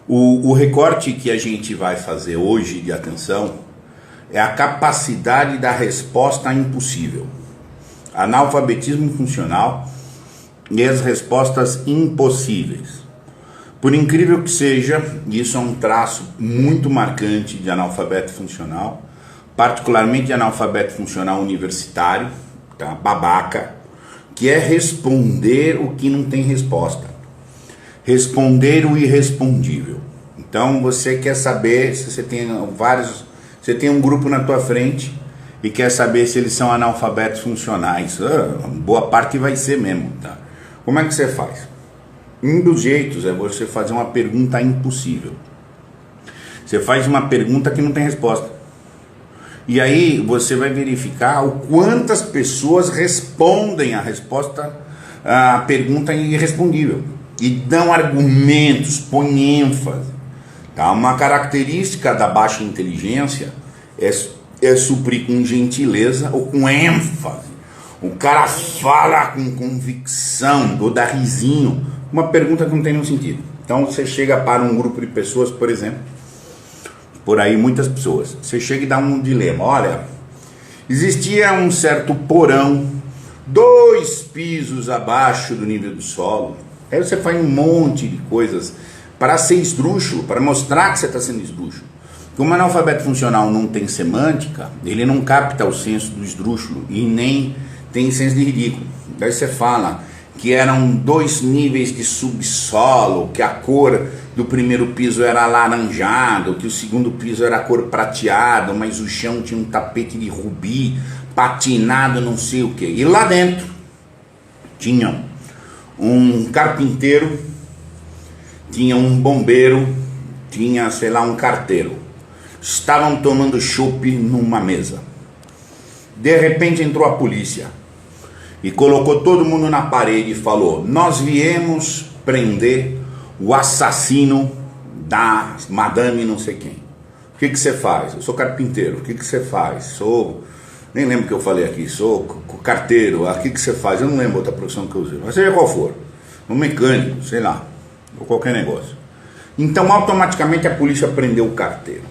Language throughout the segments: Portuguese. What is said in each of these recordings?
O recorte que a gente vai fazer hoje de atenção é a capacidade da resposta impossível. Analfabetismo funcional e as respostas impossíveis. Por incrível que seja, isso é um traço muito marcante de analfabeto funcional, particularmente de analfabeto funcional universitário, tá? Babaca, que é responder o que não tem resposta. Responder o irrespondível. Então você quer saber se você tem um grupo na tua frente e quer saber se eles são analfabetos funcionais. Boa parte vai ser mesmo, tá? Como é que você faz? Um dos jeitos é você fazer uma pergunta impossível. Você faz uma pergunta que não tem resposta. E aí você vai verificar o quantas pessoas respondem a resposta, a pergunta irrespondível. E dão argumentos, põem ênfase. Tá? Uma característica da baixa inteligência é suprir com gentileza ou com ênfase. O cara fala com convicção, ou dá risinho. Uma pergunta que não tem nenhum sentido. Então você chega para um grupo de pessoas, por exemplo, por aí muitas pessoas, você chega e dá um dilema. Olha, existia um certo porão, 2 pisos abaixo do nível do solo. Aí você faz um monte de coisas para ser esdrúxulo, para mostrar que você está sendo esdrúxulo. Como o analfabeto funcional não tem semântica, ele não capta o senso do esdrúxulo e nem tem senso de ridículo. Daí você fala que eram 2 níveis de subsolo, que a cor do primeiro piso era alaranjado, que o segundo piso era cor prateado, mas o chão tinha um tapete de rubi, patinado não sei o que. E lá dentro tinham um carpinteiro, tinha um bombeiro, tinha, sei lá, um carteiro. Estavam tomando chopp numa mesa. De repente entrou a polícia e colocou todo mundo na parede e falou: nós viemos prender o assassino da madame não sei quem. O que você faz? Eu sou carpinteiro. O que você faz? Nem lembro o que eu falei aqui. Sou carteiro. O que você faz? Eu não lembro outra profissão que eu usei. Mas seja qual for. Um mecânico, sei lá. Ou qualquer negócio. Então automaticamente a polícia prendeu o carteiro.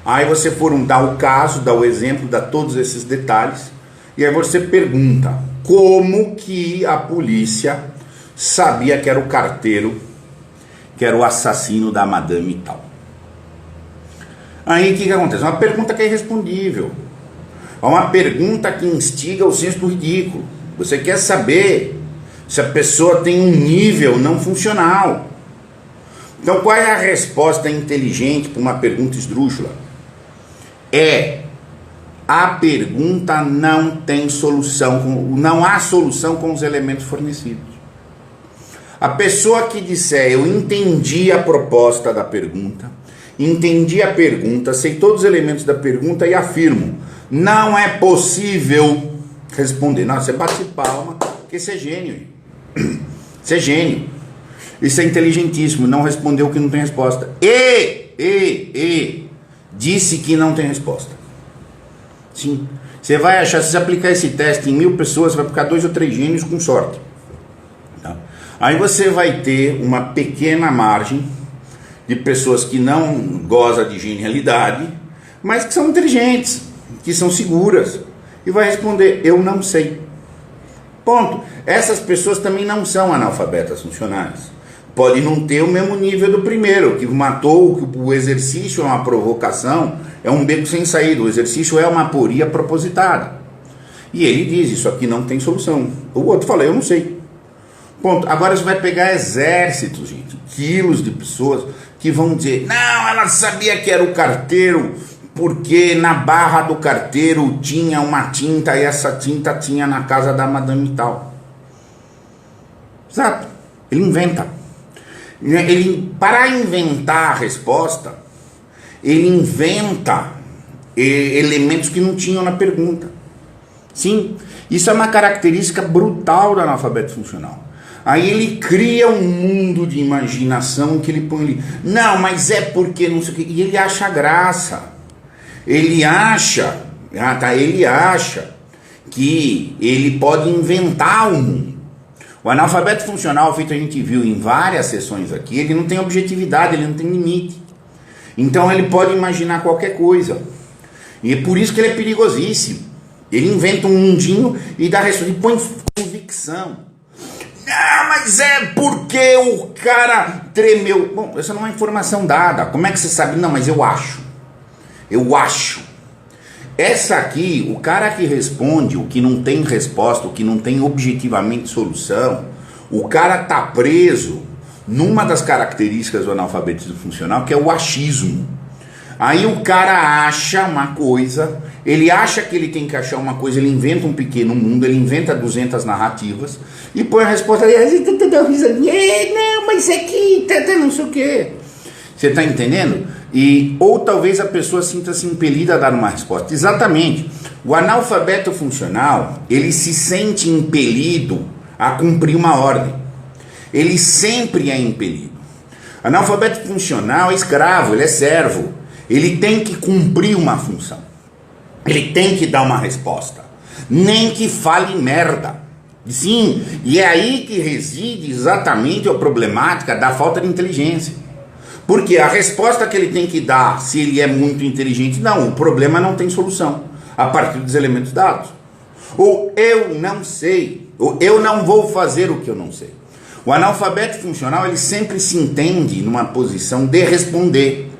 Aí você dar o caso, dar o exemplo, dar todos esses detalhes. E aí você pergunta: como que a polícia sabia que era o carteiro, que era o assassino da madame e tal? Aí o que acontece? Uma pergunta que é irrespondível. É uma pergunta que instiga o senso do ridículo. Você quer saber se a pessoa tem um nível não funcional. Então qual é a resposta inteligente para uma pergunta esdrúxula? A pergunta não tem solução, não há solução com os elementos fornecidos. A pessoa que disser: eu entendi a proposta da pergunta, entendi a pergunta, sei todos os elementos da pergunta e afirmo: não é possível responder. Não, você bate palma, porque você é gênio. Você é gênio. Isso é inteligentíssimo, não respondeu que não tem resposta. Disse que não tem resposta. Sim. Você vai achar, se você aplicar esse teste em 1000 pessoas, você vai ficar 2 ou 3 gênios com sorte. Tá? Aí você vai ter uma pequena margem de pessoas que não gozam de genialidade, mas que são inteligentes, que são seguras, e vai responder: eu não sei. Ponto. Essas pessoas também não são analfabetas funcionais. Pode não ter o mesmo nível do primeiro, que matou, que o exercício é uma provocação, é um beco sem saída, o exercício é uma aporia propositada. E ele diz: isso aqui não tem solução. O outro fala: eu não sei. Ponto. Agora você vai pegar exércitos, gente, quilos de pessoas que vão dizer: não, ela sabia que era o carteiro, porque na barra do carteiro tinha uma tinta e essa tinta tinha na casa da madame e tal. Exato. Ele inventa. Para inventar a resposta, ele inventa elementos que não tinham na pergunta. Sim, isso é uma característica brutal do analfabeto funcional. Aí ele cria um mundo de imaginação que ele põe ali: não, mas é porque não sei o que. E ele acha graça. Ele acha que ele pode inventar o mundo. O analfabeto funcional, feito a gente viu em várias sessões aqui, ele não tem objetividade, ele não tem limite. Então ele pode imaginar qualquer coisa. E é por isso que ele é perigosíssimo. Ele inventa um mundinho e dá resposta, e põe convicção. Ah, mas é porque o cara tremeu. Bom, essa não é informação dada. Como é que você sabe? Não, mas eu acho. Eu acho. Essa aqui, o cara que responde, o que não tem resposta, o que não tem objetivamente solução, o cara tá preso numa das características do analfabetismo funcional, que é o achismo. Aí o cara acha uma coisa, ele acha que ele tem que achar uma coisa, ele inventa um pequeno mundo, ele inventa 200 narrativas e põe a resposta ali, não, mas é que não sei o que. Você tá entendendo? Ou talvez a pessoa sinta-se impelida a dar uma resposta. Exatamente. O analfabeto funcional, ele se sente impelido a cumprir uma ordem. Ele sempre é impelido. O analfabeto funcional é escravo, ele é servo. Ele tem que cumprir uma função. Ele tem que dar uma resposta. Nem que fale merda. Sim, e é aí que reside exatamente a problemática da falta de inteligência. Porque a resposta que ele tem que dar, se ele é muito inteligente, não, o problema não tem solução, a partir dos elementos dados. Ou eu não sei, ou eu não vou fazer o que eu não sei. O analfabeto funcional, ele sempre se entende numa posição de responder.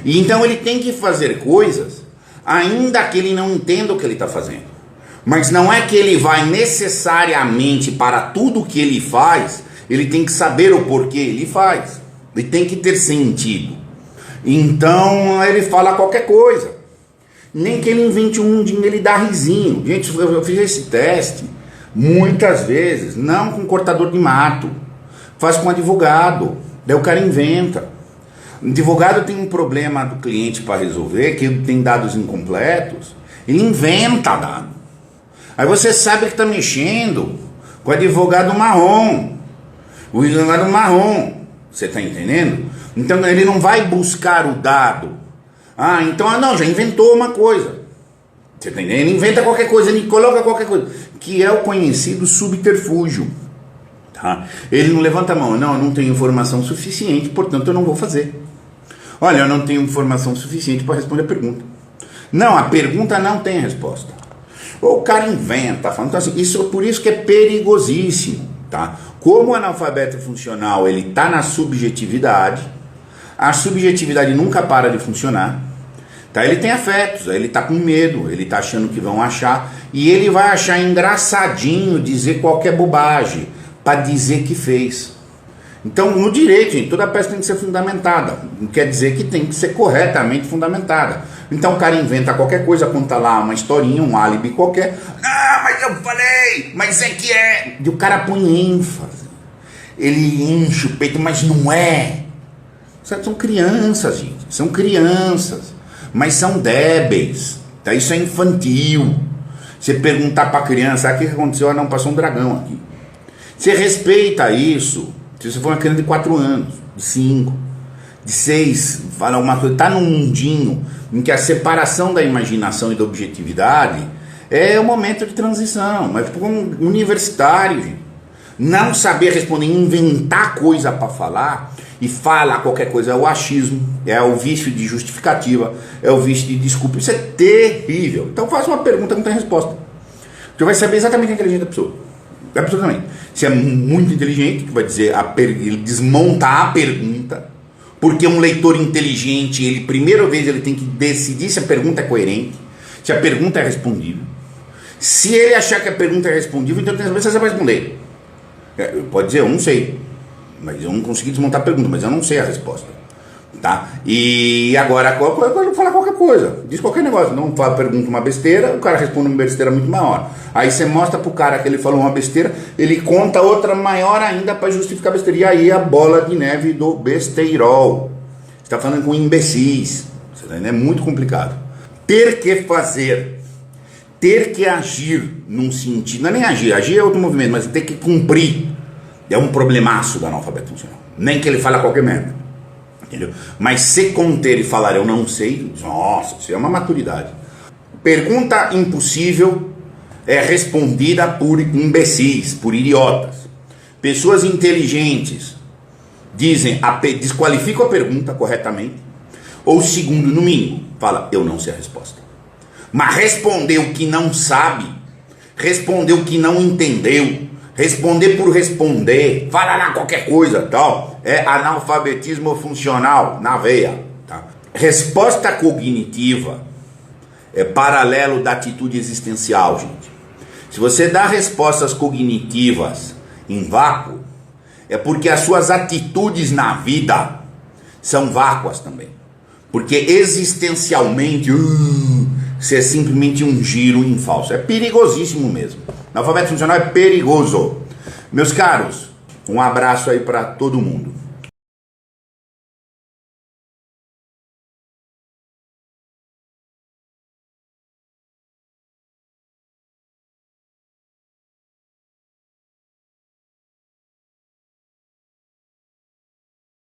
E então ele tem que fazer coisas, ainda que ele não entenda o que ele está fazendo. Mas não é que ele vai necessariamente para tudo que ele faz, ele tem que saber o porquê ele faz. Ele tem que ter sentido. Então ele fala qualquer coisa. Nem que ele invente um mundinho, ele dá risinho. Gente, eu fiz esse teste muitas vezes, não com cortador de mato. Faz com advogado. Daí o cara inventa. O advogado tem um problema do cliente para resolver, que tem dados incompletos. Ele inventa dado. Aí você sabe que está mexendo com o advogado marrom. O advogado marrom. Você está entendendo? Então ele não vai buscar o dado. Não, já inventou uma coisa. Você está entendendo? Ele inventa qualquer coisa, ele coloca qualquer coisa. Que é o conhecido subterfúgio. Tá? Ele não levanta a mão. Não, eu não tenho informação suficiente, portanto eu não vou fazer. Olha, eu não tenho informação suficiente para responder a pergunta. Não, a pergunta não tem resposta. Ou o cara inventa. Então, assim, por isso que é perigosíssimo. Tá? Como o analfabeto funcional ele está na subjetividade, a subjetividade nunca para de funcionar, tá? Ele tem afetos, ele está com medo, ele está achando que vão achar, e ele vai achar engraçadinho dizer qualquer bobagem para dizer que fez. Então no direito, gente, toda peça tem que ser fundamentada, não quer dizer que tem que ser corretamente fundamentada. Então o cara inventa qualquer coisa, conta lá uma historinha, um álibi qualquer. Ah, mas eu falei, mas é que é. E o cara põe ênfase. Ele enche o peito, mas não é. São crianças, gente. São crianças. Mas são débeis. Tá? Isso é infantil. Você perguntar pra criança, o que aconteceu? Não, passou um dragão aqui. Você respeita isso. Se você for uma criança de 4 anos, de 5, de 6, fala uma coisa, tá num mundinho em que a separação da imaginação e da objetividade é um momento de transição. Mas para um universitário, gente, não saber responder, inventar coisa para falar e falar qualquer coisa é o achismo, é o vício de justificativa, é o vício de desculpa. Isso é terrível. Então faça uma pergunta que não tem resposta. Você vai saber exatamente a inteligência da pessoa. Absolutamente. Se é muito inteligente, que vai dizer, ele desmonta a pergunta, porque um leitor inteligente, ele primeira vez ele tem que decidir se a pergunta é coerente, se a pergunta é respondível. Se ele achar que a pergunta é respondível, então tem que saber se você vai responder. Pode dizer, eu não sei, mas eu não consegui desmontar a pergunta, mas eu não sei a resposta. Tá? E agora, pode falar qualquer coisa, diz qualquer negócio, não pergunta uma besteira, o cara responde uma besteira muito maior. Aí você mostra pro cara que ele falou uma besteira, ele conta outra maior ainda para justificar a besteira. E aí a bola de neve do besteirol. Você está falando com imbecis, é muito complicado. Ter que fazer, ter que agir num sentido, não é nem agir é outro movimento, mas ter que cumprir é um problemaço do analfabeto funcional. Nem que ele fale qualquer merda. Entendeu? Mas se conter e falar eu não sei, nossa, isso é uma maturidade. Pergunta impossível é respondida por imbecis, por idiotas. Pessoas inteligentes dizem, desqualificam a pergunta corretamente, ou segundo, no mínimo, fala, eu não sei a resposta. Mas responder o que não sabe, responder o que não entendeu, responder por responder, falar lá qualquer coisa, tal, é analfabetismo funcional na veia. Tá? Resposta cognitiva é paralelo da atitude existencial, gente. Se você dá respostas cognitivas em vácuo, é porque as suas atitudes na vida são vácuas também. Porque existencialmente, você é simplesmente um giro em falso. É perigosíssimo mesmo. Analfabeto funcional é perigoso. Meus caros, um abraço aí para todo mundo.